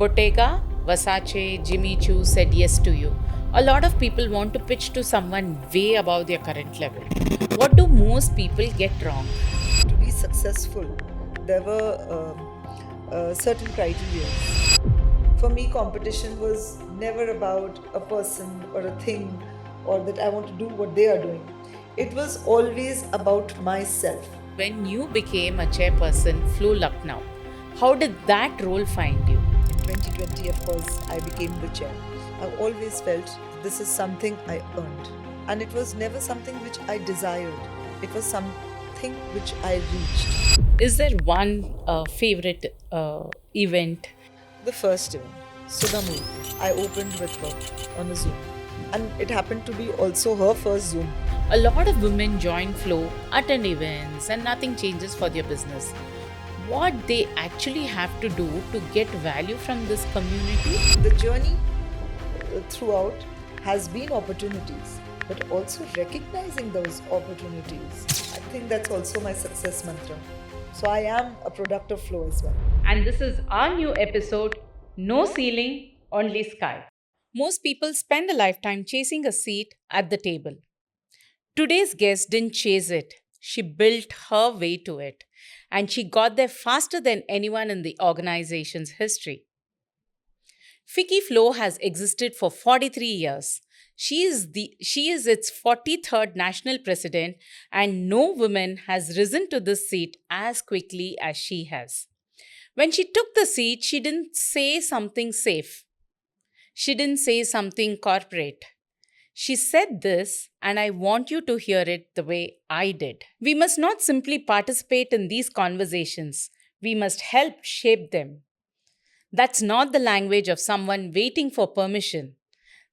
Bottega, Versace, Jimmy Choo said yes to you. A lot of people want to pitch to someone way above their current level. What do most people get wrong? To be successful, there were certain criteria. For me, competition was never about a person or a thing or that I want to do what they are doing. It was always about myself. When you became a chairperson, FLO Lucknow, how did that role find you? In 2020, of course, I became the chair. I always felt this is something I earned. And it was never something which I desired. It was something which I reached. Is there one favorite event? The first event, Sudha movie, I opened with her on a Zoom. And it happened to be also her first Zoom. A lot of women join FLO, attend events, and nothing changes for their business. What they actually have to do to get value from this community? The journey throughout has been opportunities, but also recognizing those opportunities. I think that's also my success mantra. So I am a product of FLO as well. And this is our new episode, No Ceiling, Only Sky. Most people spend a lifetime chasing a seat at the table. Today's guest didn't chase it. She built her way to it. And she got there faster than anyone in the organization's history. FICCI FLO has existed for 43 years. She is its 43rd national president, and no woman has risen to this seat as quickly as she has. When she took the seat, she didn't say something safe. She didn't say something corporate. She said this, and I want you to hear it the way I did. We must not simply participate in these conversations. We must help shape them. That's not the language of someone waiting for permission.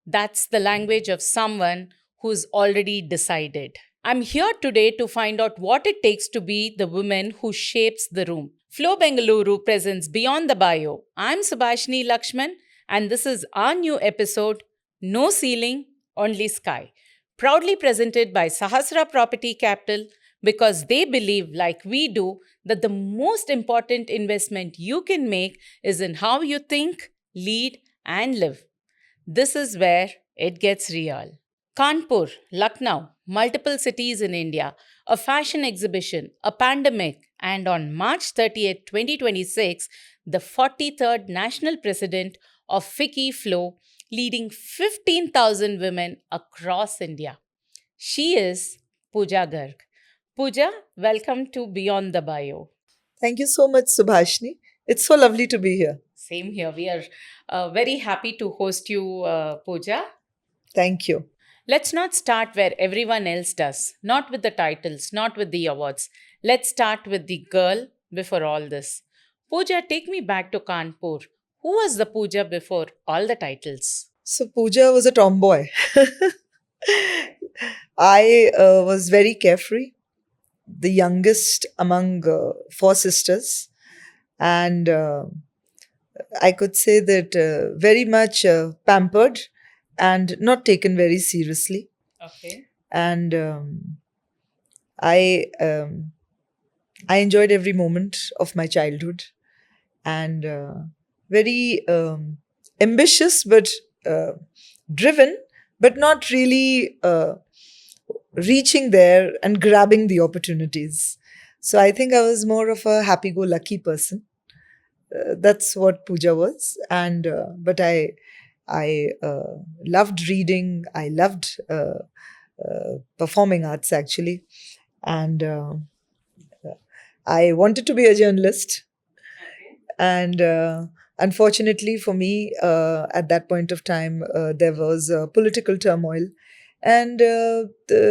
That's the language of someone who's already decided. I'm here today to find out what it takes to be the woman who shapes the room. FLO Bengaluru presents Beyond the Bio. I'm Subhashini Lakshman, and this is our new episode, No Ceiling, Only Sky, proudly presented by Sahasra Property Capital, because they believe, like we do, that the most important investment you can make is in how you think, lead, and live. This is where it gets real. Kanpur, Lucknow, multiple cities in India, a fashion exhibition, a pandemic, and on March 30th, 2026, the 43rd National President of FICCI FLO, leading 15,000 women across India. She is Puja Garg. Puja, welcome to Beyond the Bio. Thank you so much, Subhashini. It's so lovely to be here. Same here. We are very happy to host you, Puja. Thank you. Let's not start where everyone else does, not with the titles, not with the awards. Let's start with the girl before all this. Puja, take me back to Kanpur. Who was the Puja before all the titles? So Puja was a tomboy. I was very carefree, the youngest among four sisters. And I could say that very much pampered and not taken very seriously. Okay. And I enjoyed every moment of my childhood, and very ambitious, but driven, but not really reaching there and grabbing the opportunities. So I think I was more of a happy-go-lucky person. That's what Puja was, and but I loved reading. I loved performing arts actually, and I wanted to be a journalist. And unfortunately for me, at that point of time, there was political turmoil, and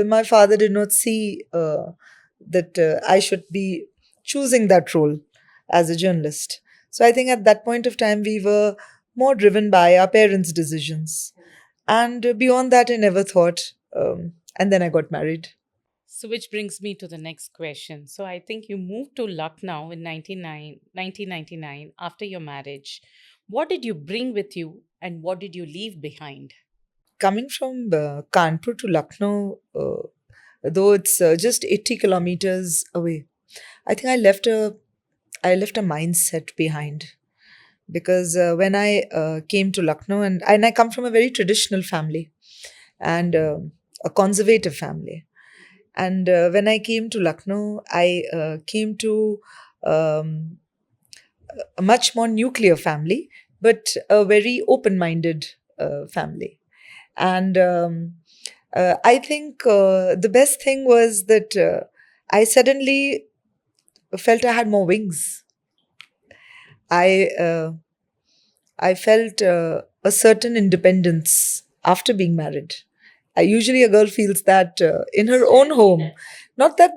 my father did not see that I should be choosing that role as a journalist. So I think at that point of time, we were more driven by our parents' decisions. And beyond that, I never thought. And then I got married. So, which brings me to the next question. So, I think you moved to Lucknow in 1999 after your marriage. What did you bring with you and what did you leave behind? Coming from Kanpur to Lucknow, though it's just 80 kilometers away, I think I left a mindset behind. because when I came to Lucknow, and I come from a very traditional family and a conservative family. And when I came to Lucknow, I came to um, a much more nuclear family, but a very open minded family. And I think the best thing was that I suddenly felt I had more wings. I I felt a certain independence after being married. Usually, a girl feels that in her own home. Not that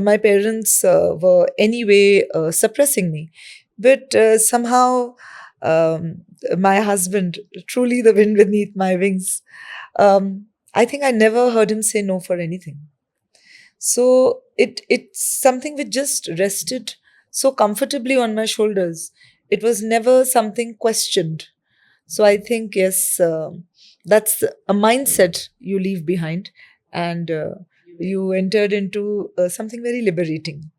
my parents were anyway suppressing me, but somehow my husband, truly the wind beneath my wings, I think I never heard him say no for anything. So it's something which just rested so comfortably on my shoulders. It was never something questioned. So I think, yes, that's a mindset you leave behind, and you entered into something very liberating.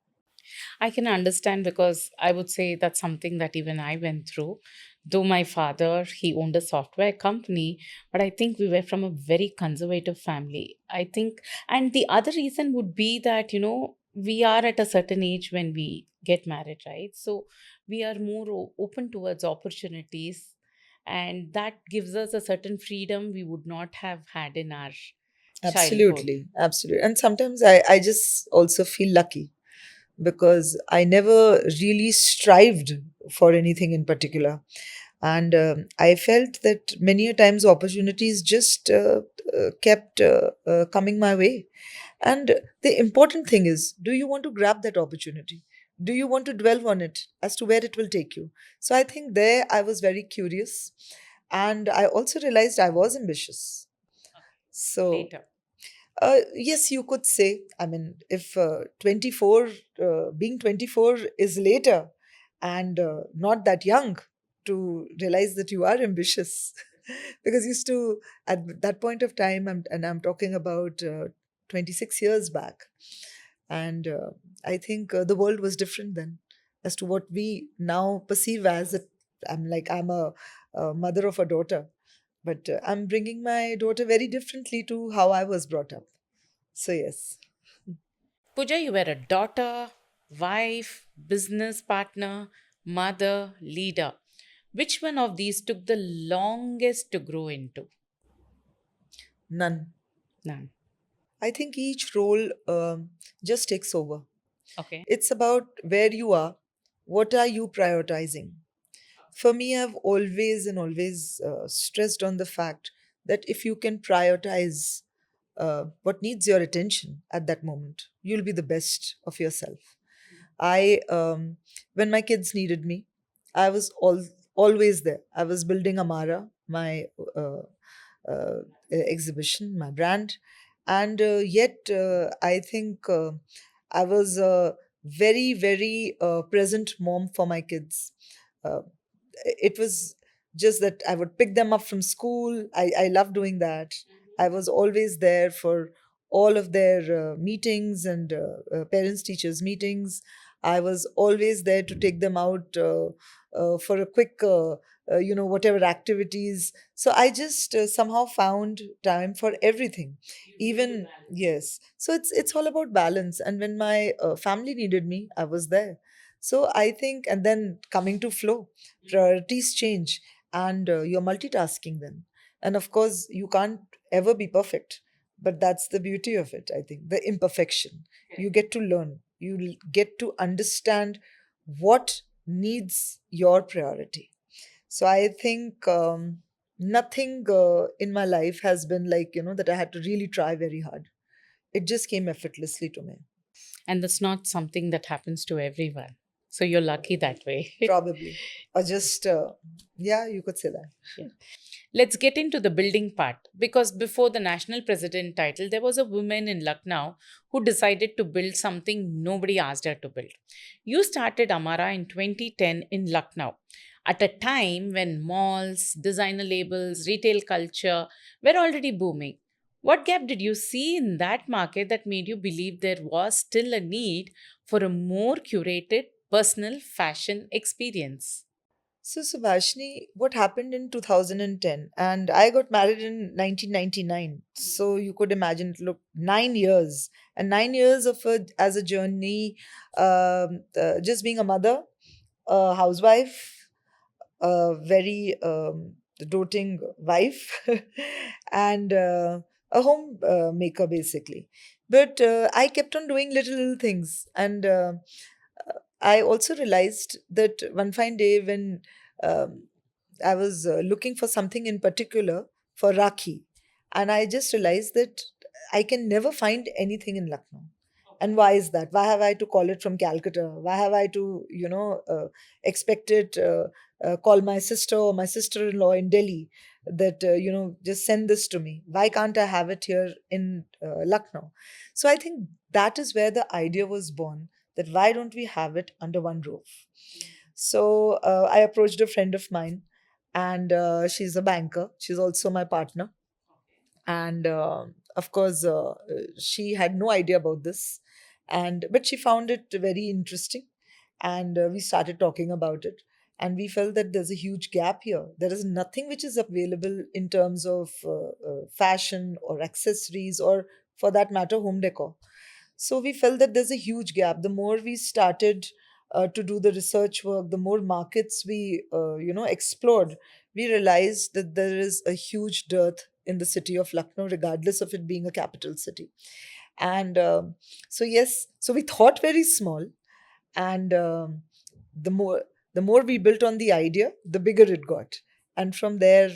I can understand because I would say that's something that even I went through. Though my father, he owned a software company, but I think we were from a very conservative family. I think, and the other reason would be that, we are at a certain age when we get married, right? So we are more open towards opportunities, and that gives us a certain freedom we would not have had in our childhood. Absolutely, absolutely. And sometimes I just also feel lucky because I never really strived for anything in particular. And I felt that many a times opportunities just kept coming my way. And the important thing is, do you want to grab that opportunity? Do you want to dwell on it as to where it will take you? So I think there I was very curious. And I also realized I was ambitious. So Later. yes, you could say. I mean, if 24, being 24 is later and not that young to realize that you are ambitious. Because used to, at that point of time, and I'm talking about 26 years back. And I think the world was different then as to what we now perceive as a, I'm a mother of a daughter, but I'm bringing my daughter very differently to how I was brought up. So, yes. Pooja, you were a daughter, wife, business partner, mother, leader. Which one of these took the longest to grow into? None. None. I think each role just takes over. Okay. It's about where you are, what are you prioritizing. For me, I've always and always stressed on the fact that if you can prioritize what needs your attention at that moment, you'll be the best of yourself. I, when my kids needed me, I was always there. I was building Amara, my uh, exhibition, my brand, and yet I think I was a very, very present mom for my kids. Uh, it was just that I would pick them up from school. I love doing that. I was always there for all of their meetings and parents teachers meetings. I was always there to take them out for a quick whatever activities. So I just somehow found time for everything. Even, yes, so it's all about balance. And when my family needed me, I was there. So I think, and then coming to flow, priorities change, and you're multitasking then. And of course, you can't ever be perfect, but that's the beauty of it. I think the imperfection, you get to learn, get to understand what needs your priority. So I think nothing in my life has been like, that I had to really try very hard. It just came effortlessly to me. And that's not something that happens to everyone. So you're lucky that way. Probably. Or just, yeah, you could say that. Yeah. Let's get into the building part because before the national president title, there was a woman in Lucknow who decided to build something nobody asked her to build. You started Amara in 2010 in Lucknow at a time when malls, designer labels, retail culture were already booming. What gap did you see in that market that made you believe there was still a need for a more curated personal fashion experience? So, Subhashini, what happened in 2010? And I got married in 1999. So, you could imagine, look, 9 years. And 9 years of as a journey, just being a mother, a housewife, a very doting wife, and a home maker, basically. But I kept on doing little things. And I also realized that one fine day when um, I was looking for something in particular for Rakhi, and I just realized that I can never find anything in Lucknow. And why is that? Why have I to call it from Calcutta? Why have I to, expect it, call my sister or my sister in law in Delhi that, just send this to me? Why can't I have it here in Lucknow? So I think that is where the idea was born, that why don't we have it under one roof? So I approached a friend of mine, and she's a banker. She's also my partner. And of course, she had no idea about this, and but she found it very interesting, and we started talking about it. And we felt that there's a huge gap here. There is nothing which is available in terms of fashion or accessories, or for that matter, home decor. So we felt that there's a huge gap. The more we started to do the research work, the more markets we, explored, we realized that there is a huge dearth in the city of Lucknow, regardless of it being a capital city. And so yes, so we thought very small, and the more the more we built on the idea, the bigger it got, and from there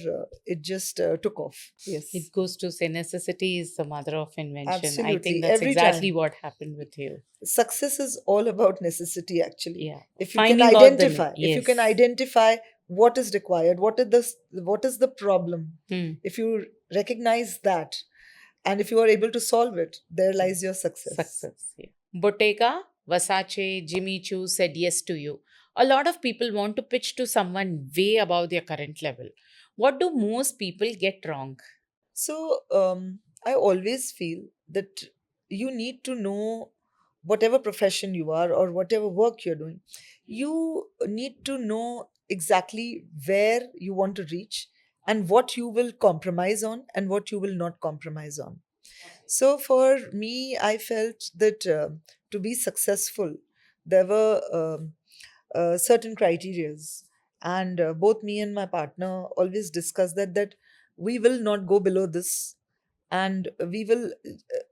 it just took off. Yes, It goes to say necessity is the mother of invention. I think absolutely. that's Every exactly time. what happened with you. Success is all about necessity, actually. Yeah. If you can Finding out the need. identify, if you can Yes. identify what is required, what is the problem, Hmm. if you recognize that, and if you are able to solve it, there lies your success. Success. Yeah. Bottega, Versace, Jimmy Choo said yes to you. A lot of people want to pitch to someone way above their current level. What do most people get wrong? So I always feel that you need to know, whatever profession you are or whatever work you're doing, you need to know exactly where you want to reach, and what you will compromise on and what you will not compromise on. So for me, I felt that to be successful, there were certain criterias, and both me and my partner always discuss that we will not go below this, and we will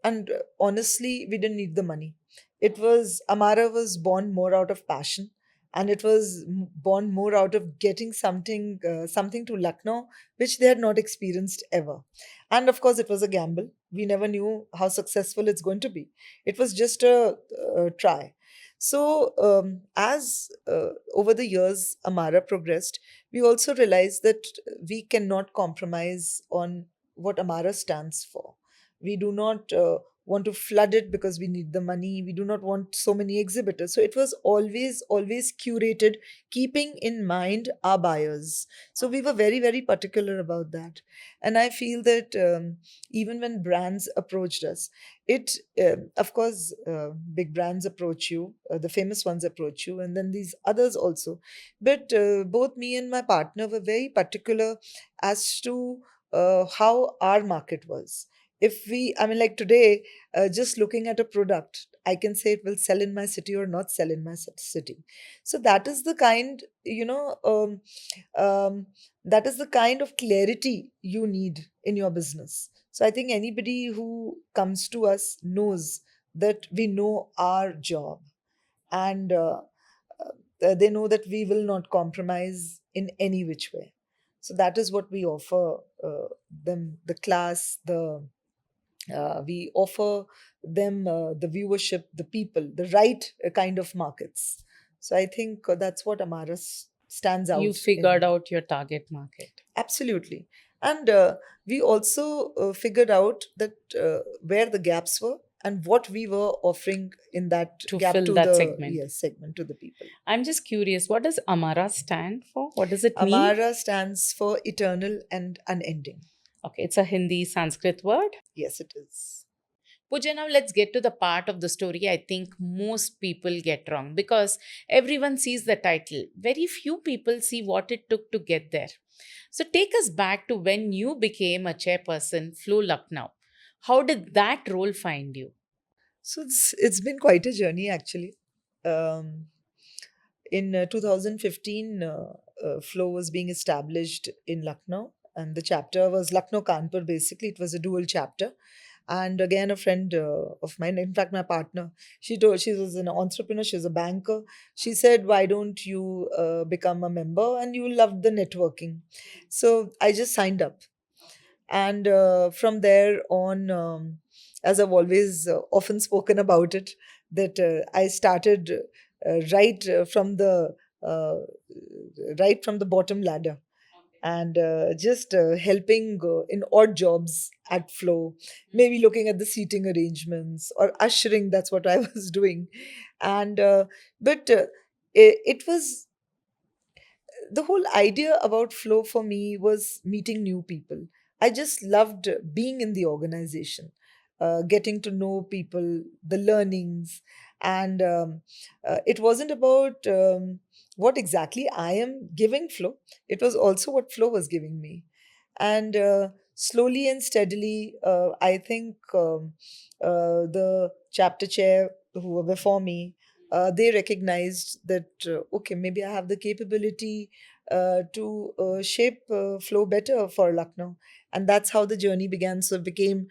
and honestly, we didn't need the money. It was, Amara was born more out of passion, and it was born more out of getting something to Lucknow which they had not experienced ever. And of course, it was a gamble. We never knew how successful it's going to be. It was just a try. So as over the years Amara progressed, we also realized that we cannot compromise on what Amara stands for. We do not want to flood it because we need the money. We do not want so many exhibitors. So it was always curated, keeping in mind our buyers. So we were very, very particular about that. And I feel that even when brands approached us, of course, big brands approach you, the famous ones approach you, and then these others also. But both me and my partner were very particular as to how our market was. If we, I mean, like today, just looking at a product, I can say it will sell in my city or not sell in my city. So that is the kind, that is the kind of clarity you need in your business. So I think anybody who comes to us knows that we know our job, and they know that we will not compromise in any which way. So that is what we offer them, the class, the we offer them the viewership, the people, the right kind of markets. So I think that's what Amaris stands You out figured in. out your target market Absolutely. And we also figured out that where the gaps were and what we were offering in that to gap fill to that the, segment. yes, segment, to the people. I'm just curious, what does Amara stand for? What does it mean? Amara stands for eternal and unending. Okay, it's a Hindi Sanskrit word. Yes, it is. Puja, now let's get to the part of the story I think most people get wrong because everyone sees the title. Very few people see what it took to get there. So take us back to when you became a chairperson, FLO Lucknow. How did that role find you? So it's been quite a journey actually. Um, in 2015, Flow was being established in Lucknow, and the chapter was Lucknow Kanpur. Basically, it was a dual chapter. And again, a friend of mine, in fact, my partner, she was an entrepreneur, she was a banker. She said, "Why don't you become a member? And you love the networking." So I just signed up, and from there on, as I've always often spoken about it, that I started right from the uh, right from the bottom ladder, and just helping in odd jobs at Flow, maybe looking at the seating arrangements or ushering. That's what I was doing, and but it was the whole idea about Flow for me was meeting new people. I just loved being in the organization, getting to know people, the learnings, and it wasn't about what exactly I am giving Flow. It was also what Flow was giving me. And slowly and steadily, I think the chapter chair who were before me, they recognized that, okay, maybe I have the capability to shape Flow better for Lucknow. And that's how the journey began. So it became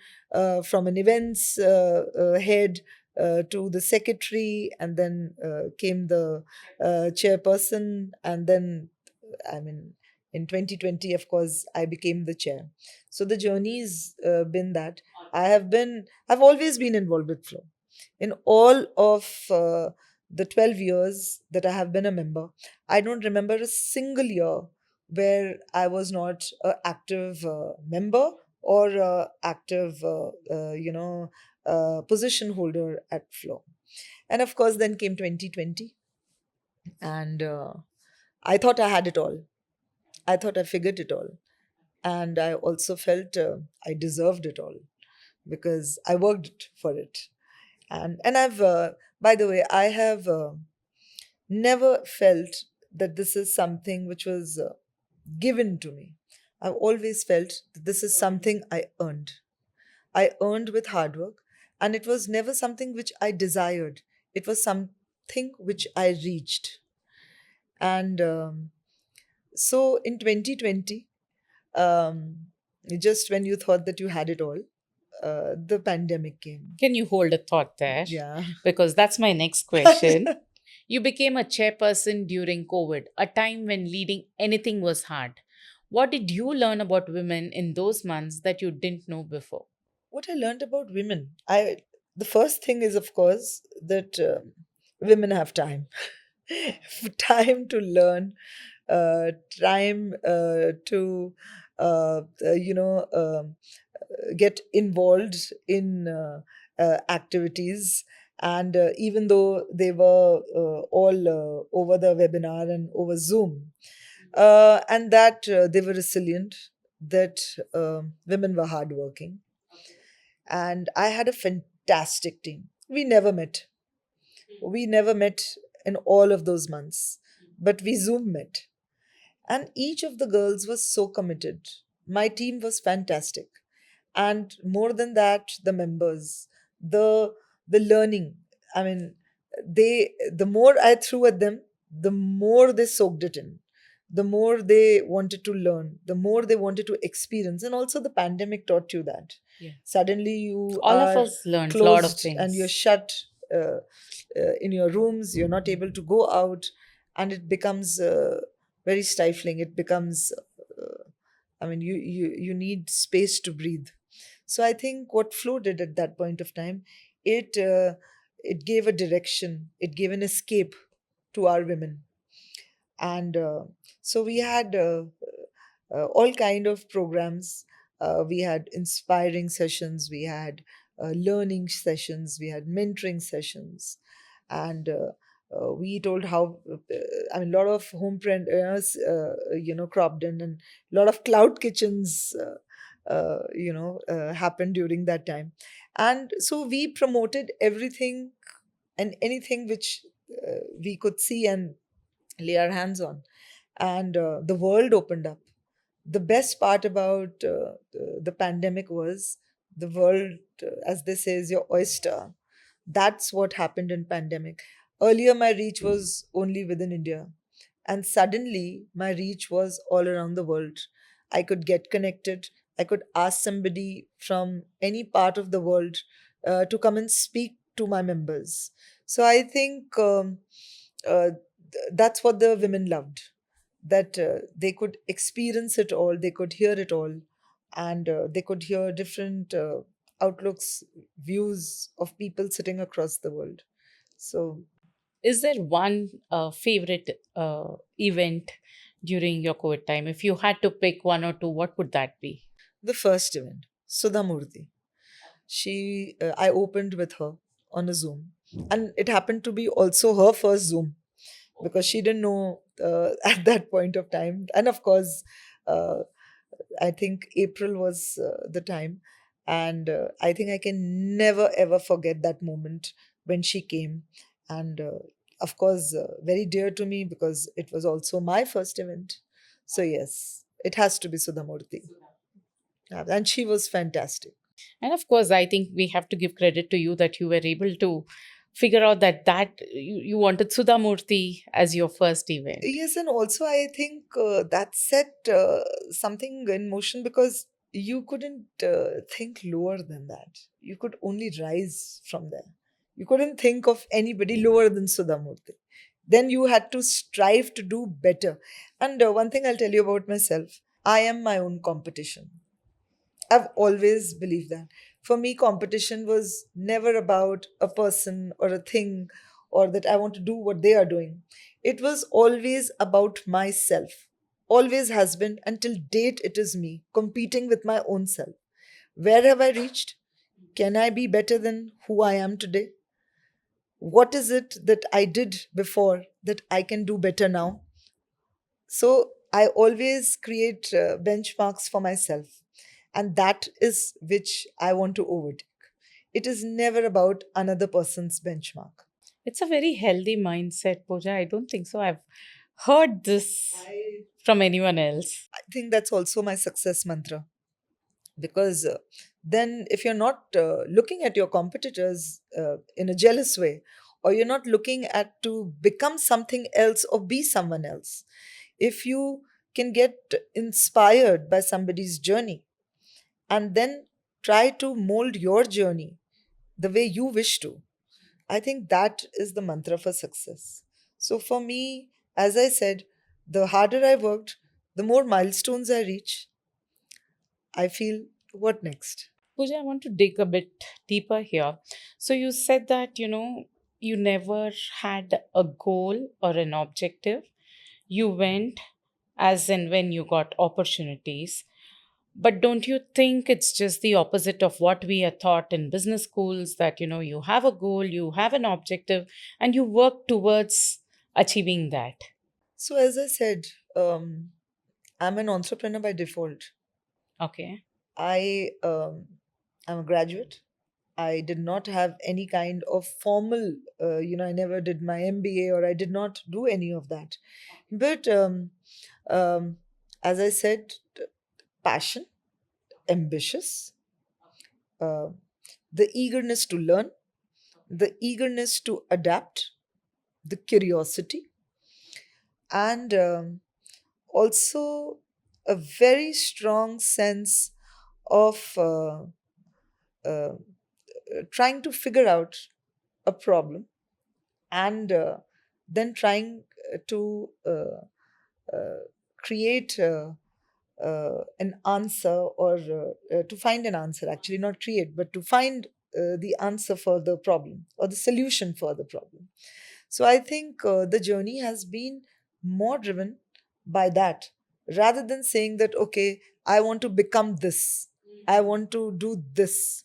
from an events head to the secretary, and then came the chairperson, and then, I mean, in 2020, of course, I became the chair. So the journey's been that I've always been involved with Flow. In all of the 12 years that I have been a member, I don't remember a single year where I was not an active member or active, position holder at Flow. And of course, then came 2020, and I thought I had it all. I thought I figured it all. And I also felt I deserved it all because I worked for it. And I've, by the way, I have never felt that this is something which was given to me. I've always felt that this is something I earned. I earned with hard work, and it was never something which I desired. It was something which I reached. And so in 2020, um, just when you thought that you had it all, the pandemic came. Can you hold a thought there? Yeah. Because that's my next question. You became a chairperson during COVID, a time when leading anything was hard. What did you learn about women in those months that you didn't know before? What I learned about women, I the first thing is, of course, that women have time, time to learn, time to you know get involved in activities. And even though they were all over the webinar and over Zoom, and that they were resilient, that women were hardworking, and I had a fantastic team. We never met in all of those months, but we Zoom met. And each of the girls was so committed. My team was fantastic. And more than that, the members, the the learning. I mean, the more I threw at them, the more they soaked it in. The more they wanted to learn, the more they wanted to experience. And also the pandemic taught you that. Yeah. Suddenly you All of are us learned a lot of closed and you're things. shut in your rooms, you're not able to go out, and it becomes very stifling. It becomes, I mean, you need space to breathe. So I think what Flow did at that point of time, it it gave a direction, it gave an escape to our women. And so we had all kind of programs. We had inspiring sessions, we had learning sessions, we had mentoring sessions, and we told how, I mean, a lot of homepreneurs, cropped in, and a lot of cloud kitchens happened during that time. And so we promoted everything and anything which we could see and lay our hands on. And the world opened up. The best part about the pandemic was the world, as they say, is your oyster. That's what happened in pandemic. Earlier, my reach was only within India, and suddenly my reach was all around the world. I could get connected. I could ask somebody from any part of the world to come and speak to my members. So I think that's what the women loved, that they could experience it all, they could hear it all, and they could hear different outlooks, views of people sitting across the world. So, Is there one favorite event during your COVID time? If you had to pick one or two, what would that be? the first event, Sudha Murthy, I opened with her on a Zoom, and it happened to be also her first Zoom because she didn't know at that point of time. And of course, uh, I think April was the time. And I think I can never ever forget that moment when she came. And of course, very dear to me because it was also my first event. So, yes, it has to be Sudhamurthy. And she was fantastic. And of course, I think we have to give credit to you that you were able to figure out that you wanted Sudhamurthy as your first event. Yes, and also I think that set something in motion because you couldn't think lower than that. You could only rise from there. You couldn't think of anybody lower than Sudhamurti. Then you had to strive to do better. And one thing I'll tell you about myself, I am my own competition. I've always believed that. For me, competition was never about a person or a thing or that I want to do what they are doing. It was always about myself. Always has been until date, it is me competing with my own self. Where have I reached? Can I be better than who I am today? What is it that I did before that I can do better now? So I always create benchmarks for myself, and that is which I want to overtake. It is never about another person's benchmark. It's a very healthy mindset, Pooja. I don't think so. I've heard this from anyone else. I think that's also my success mantra because then, if you're not looking at your competitors in a jealous way, or you're not looking at to become something else or be someone else, if you can get inspired by somebody's journey and then try to mold your journey the way you wish to, I think that is the mantra for success. So for me, as I said, the harder I worked, the more milestones I reach, I feel what next? Pooja, I want to dig a bit deeper here. So you said that, you never had a goal or an objective. You went as and when you got opportunities. But don't you think it's just the opposite of what we are taught in business schools that, you have a goal, you have an objective, and you work towards achieving that? So as I said, I'm an entrepreneur by default. Okay. I am a graduate. I did not have any kind of formal, I never did my MBA or I did not do any of that. But um, as I said, passion, ambitious, uh, the eagerness to learn, the eagerness to adapt, the curiosity, and also a very strong sense of trying to figure out a problem and then trying to create an answer or to find an answer, actually, not create, but to find the answer for the problem or the solution for the problem. So I think the journey has been more driven by that rather than saying that, okay, I want to become this, I want to do this.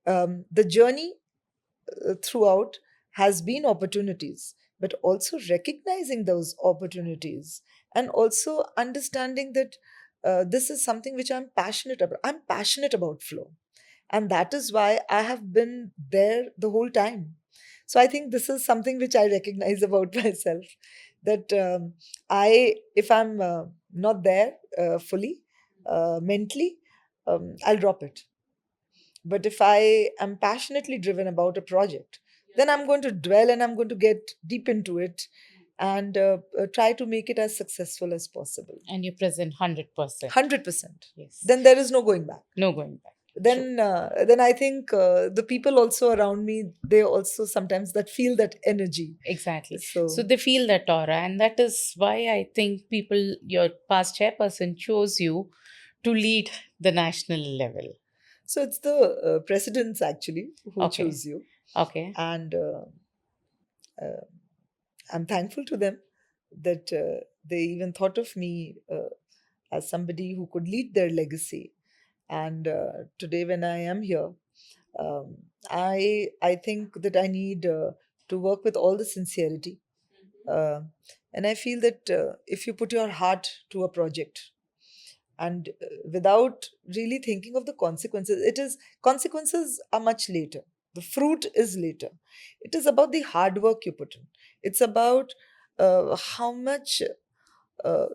The journey throughout has been opportunities, but also recognizing those opportunities and also understanding that. this is something which I'm passionate about. I'm passionate about flow. And that is why I have been there the whole time. So I think this is something which I recognize about myself, that if I'm not there fully, mentally, I'll drop it. But if I am passionately driven about a project, then I'm going to dwell and I'm going to get deep into it and try to make it as successful as possible. And you present 100%. 100%. Yes. Then there is no going back. No going back. Then I think the people also around me, they also sometimes that feel that energy. Exactly. So So they feel that aura, and that is why I think people, your past chairperson, chose you to lead the national level. so it's the presidents actually who Okay. choose you, Okay. and uh, I'm thankful to them that they even thought of me as somebody who could lead their legacy. And today, when I am here, I think that I need to work with all the sincerity, uh, and I feel that if you put your heart to a project and without really thinking of the consequences, consequences are much later. The fruit is later. It is about the hard work you put in. It's about how much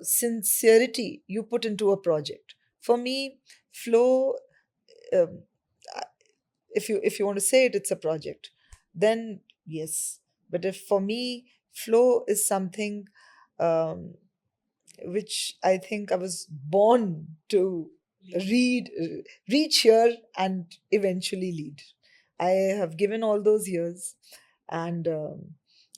sincerity you put into a project. For me, flow, um, if you want to say it, it's a project, then yes. But if for me, flow is something um, which I think I was born to reach here and eventually lead. I have given all those years, and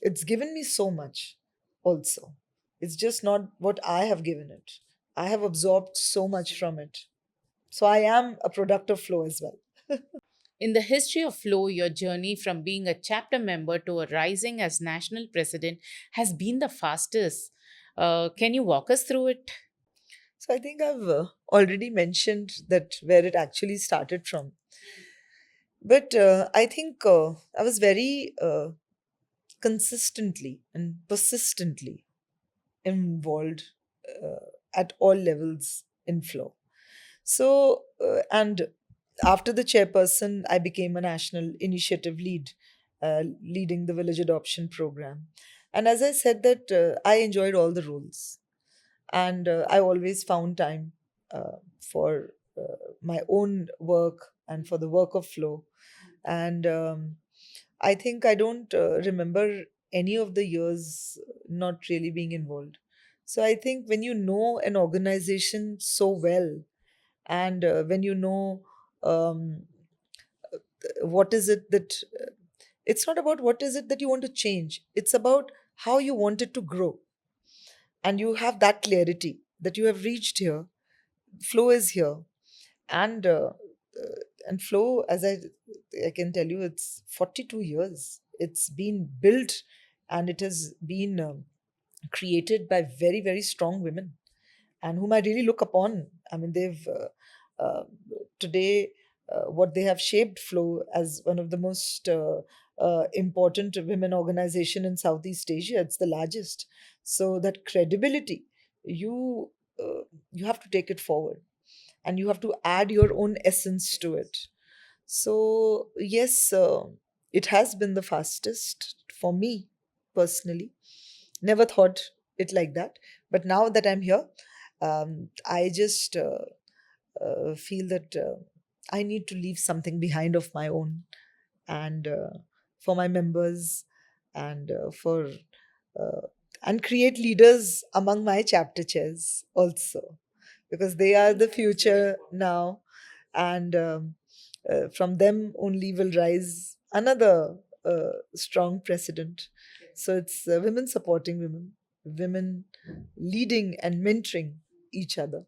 it's given me so much also. It's just not what I have given it. I have absorbed so much from it. So I am a product of flow as well. In the history of Flow, your journey from being a chapter member to a rising as national president has been the fastest. Can you walk us through it? So I think I've already mentioned that where it actually started from. But I think I was very consistently and persistently involved at all levels in flow. So, and after the chairperson, I became a national initiative lead, leading the village adoption program. And as I said, that I enjoyed all the roles, and I always found time for my own work and for the work of flow. And I think I don't remember any of the years not really being involved. So I think when you know an organization so well, and when you know um, what is it that it's not about what is it that you want to change, it's about how you want it to grow, and you have that clarity that you have reached here. Flow is here, and flow, as I can tell you, it's 42 years it's been built, and it has been created by very, very strong women, and whom I really look upon. I mean, they've today what they have shaped Flow as one of the most important women organization in Southeast Asia. It's the largest. So that credibility, you you have to take it forward, and you have to add your own essence to it. So yes, it has been the fastest for me personally. Never thought it like that, but now that I'm here, I just feel that I need to leave something behind of my own, and for my members, and for uh, and create leaders among my chapter chairs also, because they are the future now, and from them only will rise another strong precedent. So it's women supporting women, women leading and mentoring each other.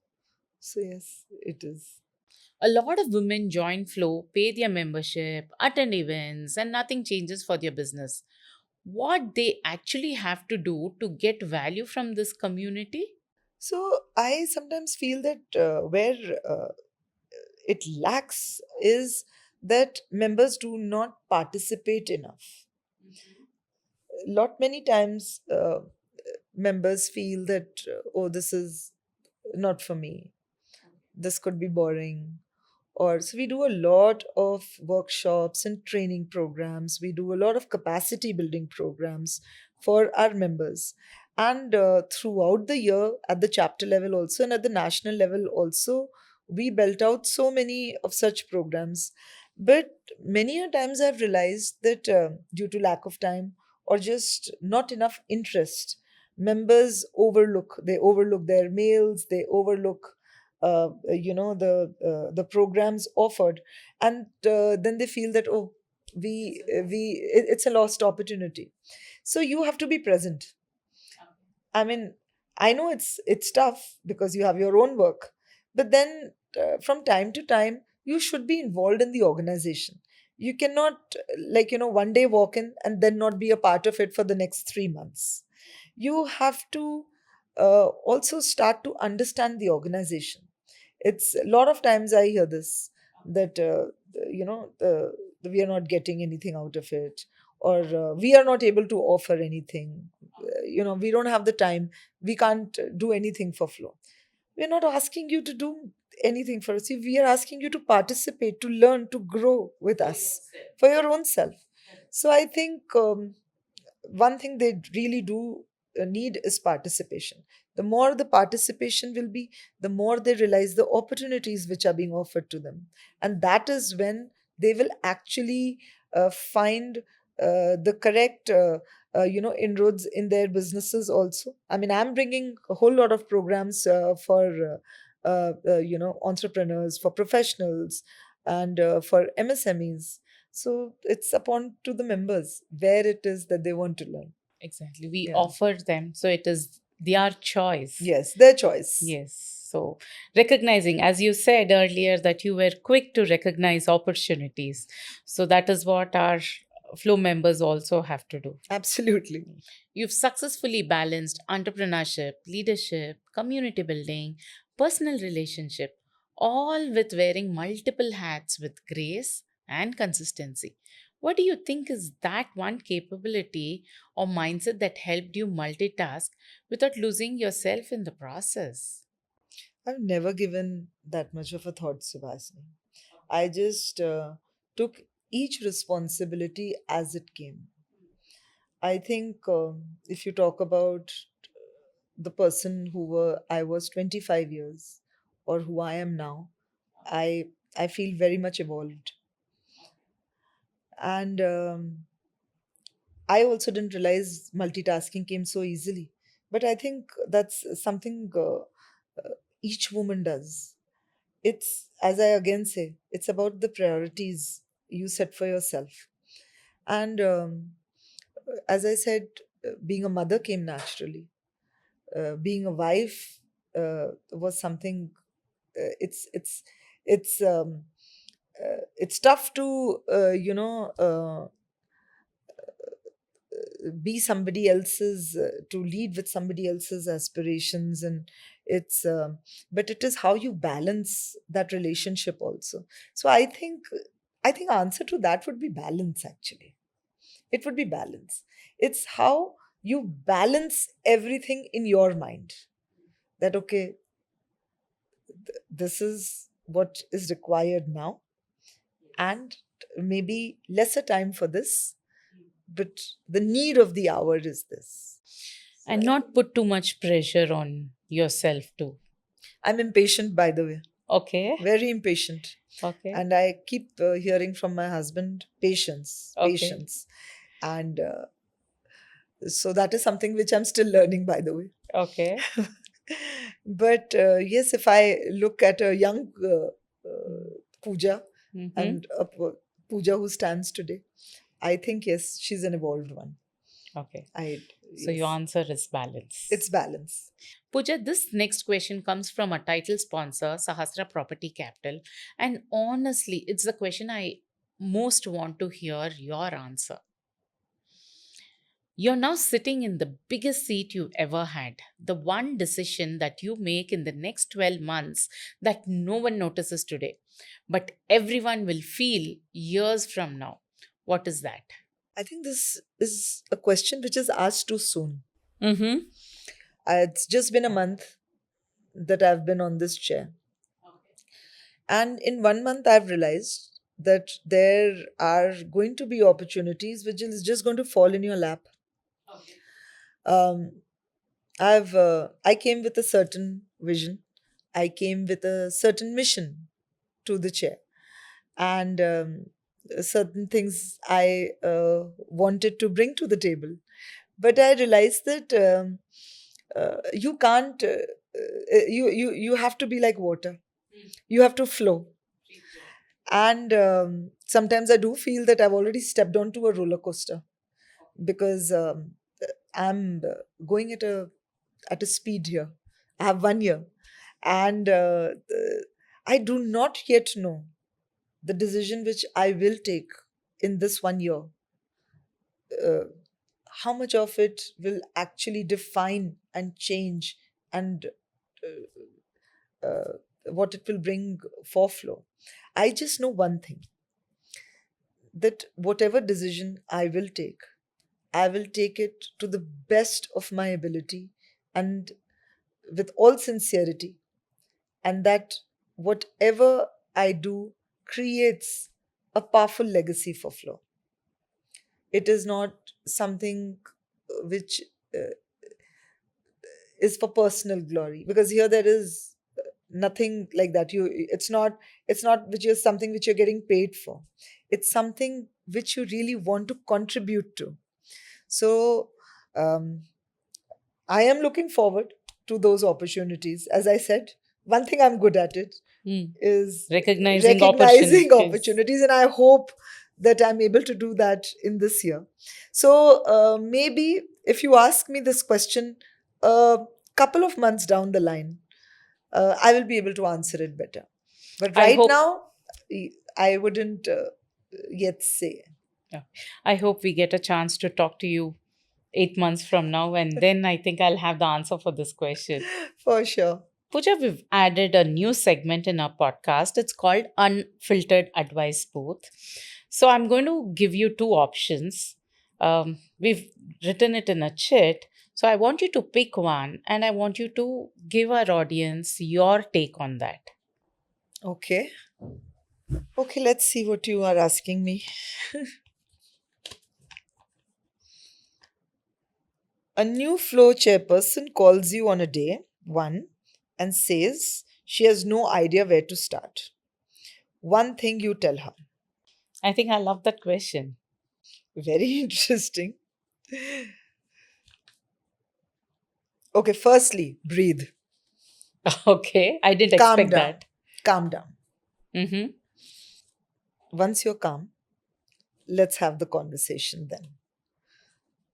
So yes, it is. A lot of women join Flow, pay their membership, attend events, and nothing changes for their business. What they actually have to do to get value from this community? So I sometimes feel that where it lacks is that members do not participate enough. Lot many times members feel that oh, this is not for me. this could be boring. Or so we do a lot of workshops and training programs. We do a lot of capacity building programs for our members. And throughout the year, at the chapter level also and at the national level also, we built out so many of such programs. But many a times I've realized that due to lack of time or just not enough interest, members overlook. They overlook their mails. They overlook the programs offered, and then they feel that, oh, it's a lost opportunity. So you have to be present. I mean, I know it's tough because you have your own work, but then from time to time you should be involved in the organization. You cannot, one day walk in and then not be a part of it for the next 3 months. You have to also start to understand the organization. It's a lot of times I hear this, that you know the, we are not getting anything out of it, or we are not able to offer anything. We don't have the time. We can't do anything for Flow. We're not asking you to do anything for us. We are asking you to participate, to learn, to grow with us for your own self. So I think one thing they really do need is participation. The more the participation will be, the more they realize the opportunities which are being offered to them. And that is when they will actually find the correct inroads in their businesses also. I mean, I'm bringing a whole lot of programs for entrepreneurs, for professionals, and for MSMEs. So it's upon to the members where it is that they want to learn. Exactly. We Yeah. offer them, so it is their choice. Yes, their choice. Yes. So, recognizing, as you said earlier, that you were quick to recognize opportunities. So, that is what our flow members also have to do. Absolutely. You've successfully balanced entrepreneurship, leadership, community building, personal relationship, all with wearing multiple hats with grace and consistency. What do you think is that one capability or mindset that helped you multitask without losing yourself in the process? I've never given that much of a thought, Subhasini. I just took each responsibility as it came. I think if you talk about the person I was 25 years, or who I am now, I feel very much evolved. And I also didn't realize multitasking came so easily. But I think that's something each woman does. It's, as I again say, it's about the priorities you set for yourself. And as I said, being a mother came naturally. Being a wife was something. It's tough to be somebody else's, to lead with somebody else's aspirations, and it's but it is how you balance that relationship also. So I think answer to that would be balance. Actually, it would be balance. It's how you balance everything in your mind, that okay, this is what is required now, and maybe lesser time for this, but the need of the hour is this. And not put too much pressure on yourself too. I'm impatient, by the way, Okay. very impatient. Okay. And I keep hearing from my husband, patience, Okay. patience. And so that is something which I'm still learning, by the way. Okay. But yes, if I look at a young Puja, Mhm. and a Puja who stands today, I think, yes, she's an evolved one. Okay. I So your yes. answer is balance. It's balance. Pooja, this next question comes from a title sponsor, Sahasra Property Capital. And honestly, it's the question I most want to hear your answer. You're now sitting in the biggest seat you've ever had. The one decision that you make in the next 12 months that no one notices today, but everyone will feel years from now. What is that? I think this is a question which is asked too soon. Mm-hmm. It's just been a month that I've been on this chair. And in 1 month, I've realized that there are going to be opportunities which is just going to fall in your lap. Um, I came with a certain vision. I came with a certain mission to the chair, and certain things I wanted to bring to the table. But I realized that you can't. You have to be like water. You have to flow. And sometimes I do feel that I've already stepped onto a roller coaster because I'm going at a speed here. I have 1 year, and I do not yet know the decision which I will take in this 1 year. Uh, how much of it will actually define and change and uh, what it will bring for flow. I just know one thing, that whatever decision I will take it to the best of my ability and with all sincerity, and that whatever I do creates a powerful legacy for flow. It is not something which uh, is for personal glory, because here there is nothing like that. It's not which is something which you're getting paid for. It's something which you really want to contribute to. So um, I am looking forward to those opportunities. As I said, one thing I'm good at it Mm. is Recognizing recognizing opportunities. opportunities, and I hope that I'm able to do that in this year. So maybe if you ask me this question a couple of months down the line, I will be able to answer it better. But I right hope now, I wouldn't yet say. yeah, I hope we get a chance to talk to you 8 months from now, and then I think I'll have the answer for this question. For sure. Pooja, we've added a new segment in our podcast. It's called Unfiltered Advice Booth. So I'm going to give you two options. We've written it in a chat. So I want you to pick one and I want you to give our audience your take on that. Okay. Okay, let's see what you are asking me. A new flow chairperson calls you on a day one and says she has no idea where to start. One thing you tell her. I think I love that question. Very interesting. Okay, firstly, breathe. Okay, I didn't Calm expect down. that. Calm down. Mm-hmm. Once you're calm, let's have the conversation then.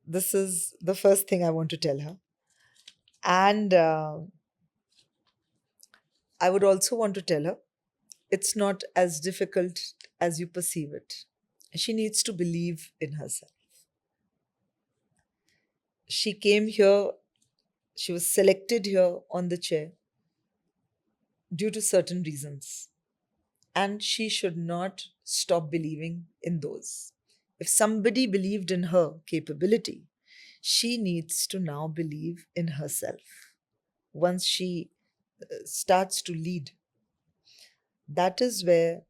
This is the first thing I want to tell her. And I would also want to tell her it's not as difficult as you perceive it. She needs to believe in herself. She came here, she was selected here on the chair due to certain reasons. And she should not stop believing in those. If somebody believed in her capability, she needs to now believe in herself. Once she starts to lead, that is where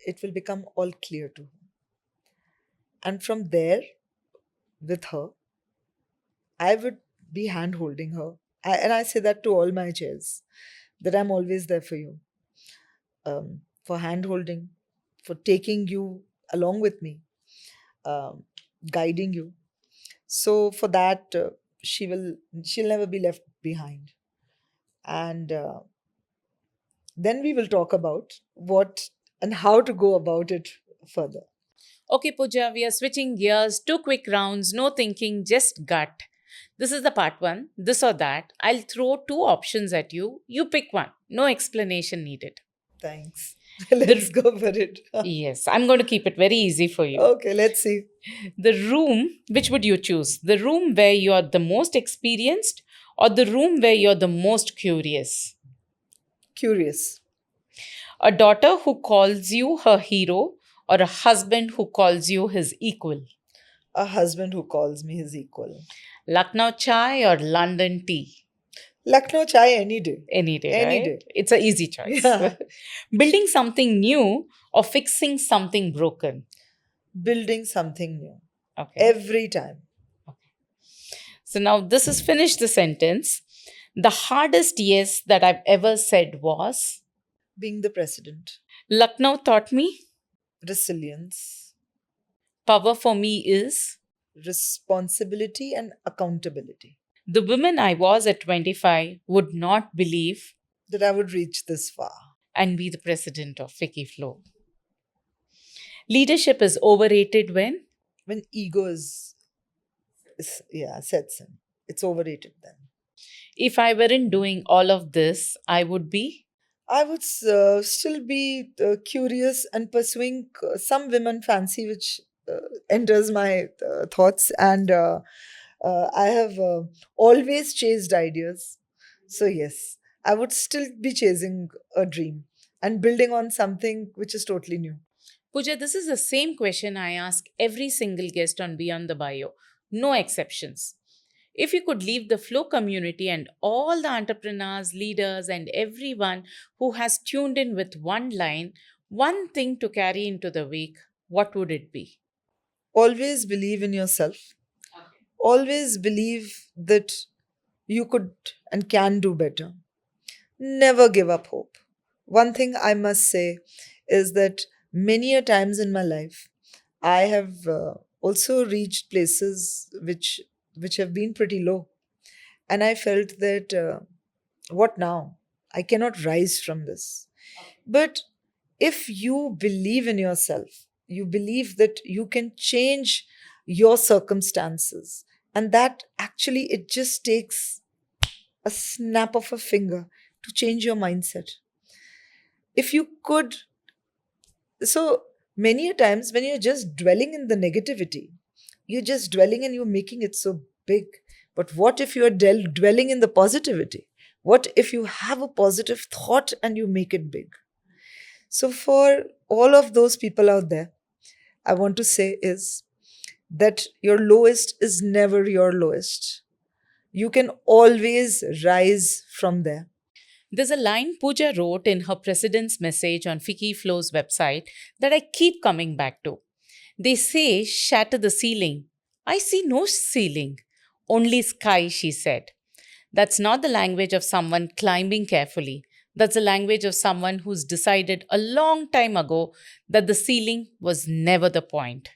it will become all clear to her. And from there, with her, I would be hand holding her. And I say that to all my chairs, that I'm always there for you, for hand holding, for taking you along with me, um, guiding you. So for that, she'll never be left behind. And then we will talk about what and how to go about it further. Okay, Pooja, we are switching gears. Two quick rounds, no thinking, just gut. This is the part one, this or that. I'll throw two options at you. You pick one. No explanation needed. Thanks. The Let's go for it. Yes, I'm going to keep it very easy for you. Okay, let's see. The room, which would you choose? The room where you're the most experienced or the room where you're the most curious? Curious. A daughter who calls you her hero or a husband who calls you his equal? A husband who calls me his equal. Lucknow chai or London tea? Lucknow chai any day. Any day, Any right? day. It's an easy choice. Yeah. Building something new or fixing something broken. Building something new. Okay. Every time. So now this is finished the sentence. The hardest yes that I've ever said was Being the president. Lucknow taught me Resilience. power for me is Responsibility and accountability. the woman I was at 25 would not believe That I would reach this far. and be the president of FICCI FLO. Leadership is overrated when When ego sets in. It's overrated then. if I weren't doing all of this, I would be. I would still be curious and pursuing some women fancy which enters my thoughts. And I have always chased ideas. So, yes, I would still be chasing a dream and building on something which is totally new. Puja, this is the same question I ask every single guest on Beyond the Bio. No exceptions. If you could leave the flow community and all the entrepreneurs, leaders, and everyone who has tuned in with one line, one thing to carry into the week, what would it be? Always believe in yourself. Always believe that you could and can do better. Never give up hope. One thing I must say is that many a times in my life, I have also reached places which have been pretty low, and I felt that what now? I cannot rise from this. But if you believe in yourself, you believe that you can change your circumstances, and that actually it just takes a snap of a finger to change your mindset. If you could, so many a times when you're just dwelling in the negativity, you're just dwelling and you're making it so big. But what if you're dwelling in the positivity? What if you have a positive thought and you make it big? So, for all of those people out there, I want to say is that your lowest is never your lowest. You can always rise from there. There's a line Pooja wrote in her president's message on FICCI FLO's website that I keep coming back to. They say, shatter the ceiling. I see no ceiling, only sky, she said. That's not the language of someone climbing carefully. That's the language of someone who's decided a long time ago that the ceiling was never the point.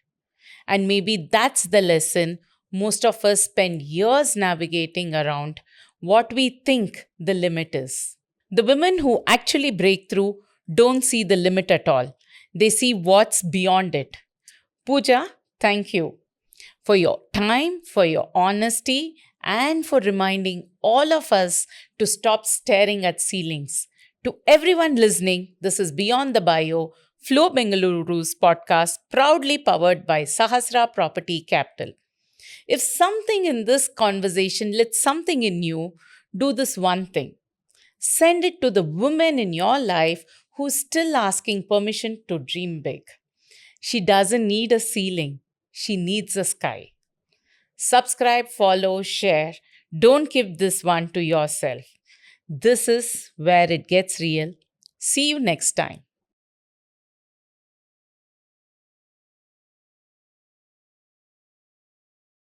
And maybe that's the lesson most of us spend years navigating around what we think the limit is. The women who actually break through don't see the limit at all. They see what's beyond it. Pooja, thank you for your time, for your honesty, and for reminding all of us to stop staring at ceilings. To everyone listening, this is Beyond the Bio, Flow Bengaluru's podcast, proudly powered by Sahasra Property Capital. If something in this conversation lit something in you, do this one thing. Send it to the woman in your life who's still asking permission to dream big. She doesn't need a ceiling, she needs a sky. Subscribe, follow, share. Don't keep this one to yourself. This is where it gets real. See you next time.